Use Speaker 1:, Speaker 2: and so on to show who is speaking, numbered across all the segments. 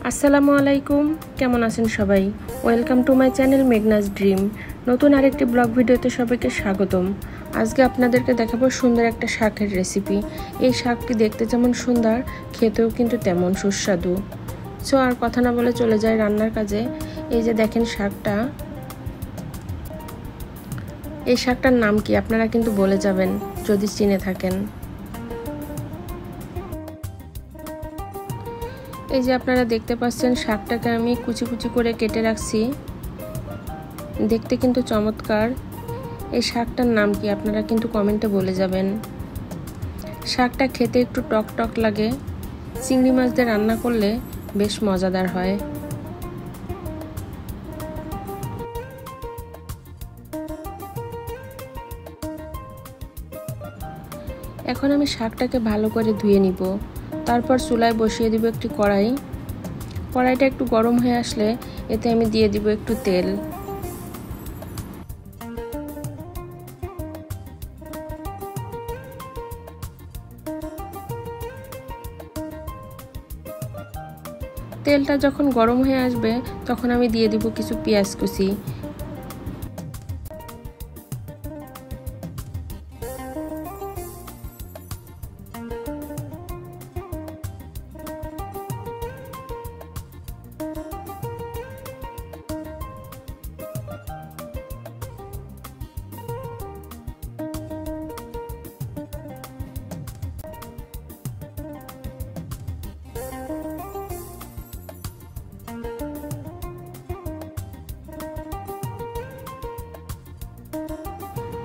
Speaker 1: আসসালামু আলাইকুম, কেমন আছেন সবাই? Welcome to my channel Meghna's dream. নতুন আরেকটি ব্লগ ভিডিওতে সবাইকে স্বাগতম। আজকে আপনাদেরকে দেখাবো সুন্দর একটা শাকের রেসিপি। এই শাকটি দেখতে যেমন সুন্দর, খেতেও কিন্তু তেমন সুস্বাদু। সো আর কথা না বলে চলে যায় রান্নার কাজে। এই যে দেখেন শাকটা, এই শাকটার নাম কি আপনারা কিন্তু বলে যাবেন যদি চিনে থাকেন। এই যে আপনারা দেখতে পাচ্ছেন শাকটাকে আমি কুচি কুচি করে কেটে রাখছি, দেখতে কিন্তু চমৎকার। এই শাকটার নাম কি আপনারা কিন্তু কমেন্টে বলে যাবেন। শাকটা খেতে একটু টক টক লাগে, চিংড়ি মাছ দিয়ে রান্না করলে বেশ মজাদার হয়। এখন আমি শাকটাকে ভালো করে ধুয়ে নিব, তারপর চুলায় বসিয়ে দিব একটি কড়াই। কড়াইটা একটু গরম হয়ে আসলে এতে আমি দিয়ে দিব একটু তেল। তেলটা যখন গরম হয়ে আসবে তখন আমি দিয়ে দিব কিছু পেঁয়াজ কুচি।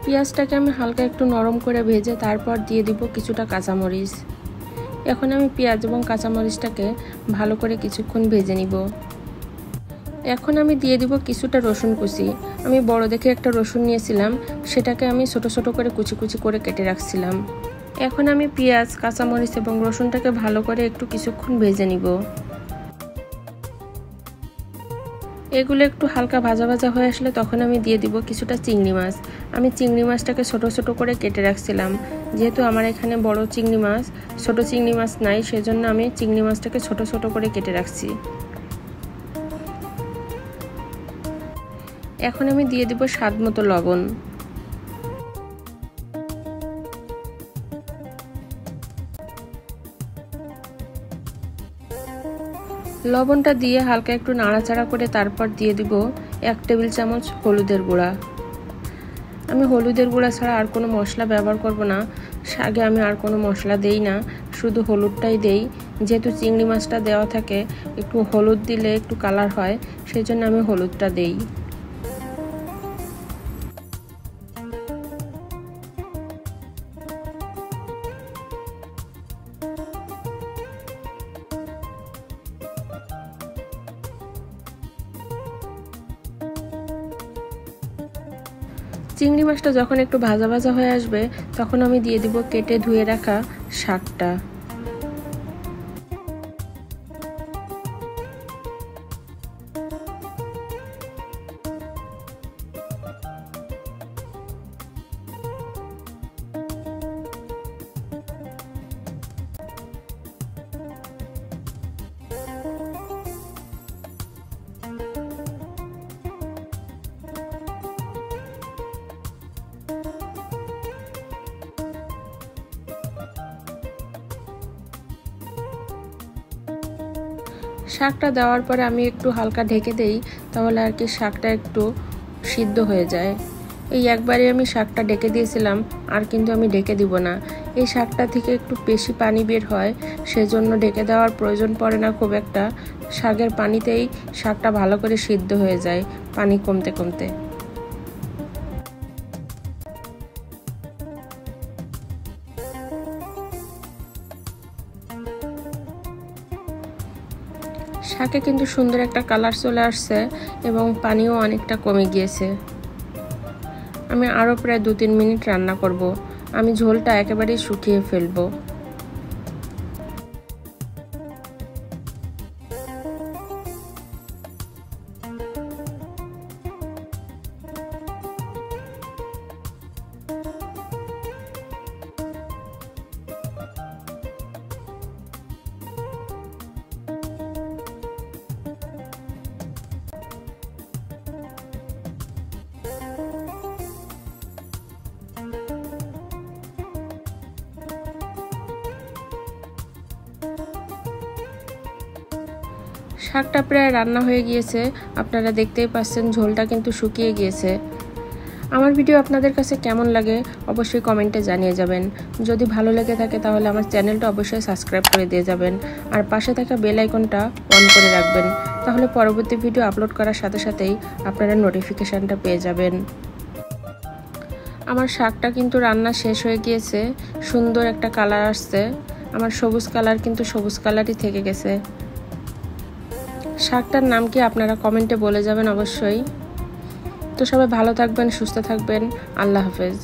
Speaker 1: পেঁয়াজটাকে আমি হালকা একটু নরম করে ভেজে তারপর দিয়ে দিব কিছুটা কাঁচামরিচ। এখন আমি পেঁয়াজ এবং কাঁচামরিচটাকে ভালো করে কিছুক্ষণ ভেজে নিব। এখন আমি দিয়ে দিব কিছুটা রসুন কুচি। আমি বড় দেখে একটা রসুন নিয়েছিলাম, সেটাকে আমি ছোট ছোট করে কুচি কুচি করে কেটে রাখছিলাম। এখন আমি পেঁয়াজ, কাঁচামরিচ এবং রসুনটাকে ভালো করে একটু কিছুক্ষণ ভেজে নিব। এগুলো একটু হালকা ভাজা ভাজা হয়ে আসলে তখন আমি দিয়ে দিব কিছুটা চিংড়ি মাছ। আমি চিংড়ি মাছটাকে ছোট ছোট করে কেটে রাখছিলাম, যেহেতু আমার এখানে বড় চিংড়ি মাছ, ছোট চিংড়ি মাছ নাই, সেজন্য আমি চিংড়ি মাছটাকে ছোট ছোট করে কেটে রাখছি। এখন আমি দিয়ে দিব স্বাদ মতো লবণ। লবণটা দিয়ে হালকা একটু নাড়াচাড়া করে তারপর দিয়ে দিব 1 টেবিল চামচ হলুদের গুঁড়া। আমি হলুদের গুঁড়া ছাড়া আর কোনো মশলা ব্যবহার করব না। শাকে আমি আর কোনো মশলা দেই না, শুধু হলুদটাই দেই। যেহেতু চিংড়ি মাছটা দেওয়া থাকে, একটু হলুদ দিলে একটু কালার হয়, সেই জন্য আমি হলুদটা দেই। চিংড়ি মাছটা যখন একটু ভাজা ভাজা হয়ে আসবে তখন আমি দিয়ে দিব কেটে ধুয়ে রাখা শাকটা। শাকটা দেওয়ার পরে আমি একটু হালকা ঢেকে দেই, তাহলে আর কি শাকটা একটু সিদ্ধ হয়ে যায়। এই একবারে আমি শাকটা ঢেকে দিয়েছিলাম, আর কিন্তু আমি ঢেকে দিব না। এই শাকটা থেকে একটু বেশি পানি বের হয়, সেজন্য ঢেকে দেওয়ার প্রয়োজন পড়ে না খুব একটা। শাকের পানিতেই শাকটা ভালো করে সিদ্ধ হয়ে যায়, পানি কমতে কমতে। শাকে কিন্তু সুন্দর একটা কালার চলে আসছে এবং পানিও অনেকটা কমে গিয়েছে। আমি আরও প্রায় 2-3 মিনিট রান্না করব। আমি ঝোলটা একেবারেই শুকিয়ে ফেলবো। শাকটা প্রায় রান্না হয়ে গিয়েছে, আপনারা দেখতেই পাচ্ছেন ঝোলটা কিন্তু শুকিয়ে গিয়েছে। আমার ভিডিও আপনাদের কাছে কেমন লাগে অবশ্যই কমেন্টে জানিয়ে যাবেন। যদি ভালো লেগে থাকে তাহলে আমার চ্যানেলটা অবশ্যই সাবস্ক্রাইব করে দিয়ে যাবেন আর পাশে থাকা বেল আইকনটা অন করে রাখবেন, তাহলে পরবর্তী ভিডিও আপলোড করার সাথে সাথেই আপনারা নোটিফিকেশানটা পেয়ে যাবেন। আমার শাকটা কিন্তু রান্না শেষ হয়ে গিয়েছে, সুন্দর একটা কালার আসছে। আমার সবুজ কালার কিন্তু সবুজ কালারই থেকে গেছে। শাকটার নাম কি আপনারা কমেন্টে বলে যাবেন অবশ্যই। তো সবাই ভালো থাকবেন, সুস্থ থাকবেন। আল্লাহ হাফেজ।